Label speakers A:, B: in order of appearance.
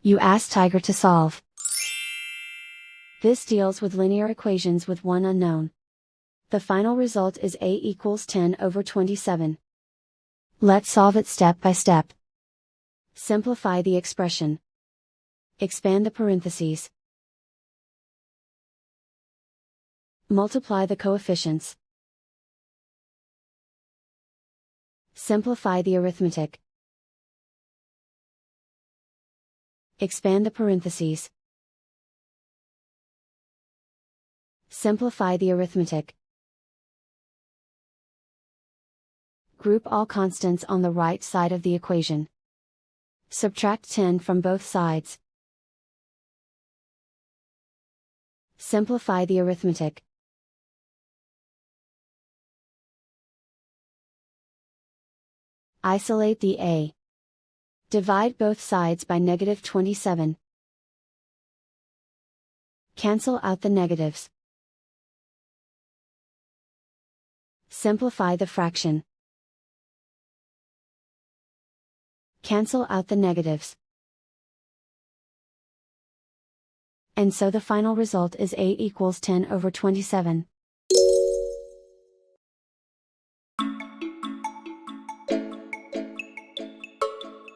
A: You ask Tiger to solve. This deals with linear equations with one unknown. The final result is a equals 10/27. Let's solve it step by step. Simplify the expression. Expand the parentheses. Multiply the coefficients. Simplify the arithmetic. Expand the parentheses. Simplify the arithmetic. Group all constants on the right side of the equation. Subtract 10 from both sides. Simplify the arithmetic. Isolate the a. Divide both sides by -27. Cancel out the negatives. Simplify the fraction. Cancel out the negatives. And so the final result is a equals 10/27.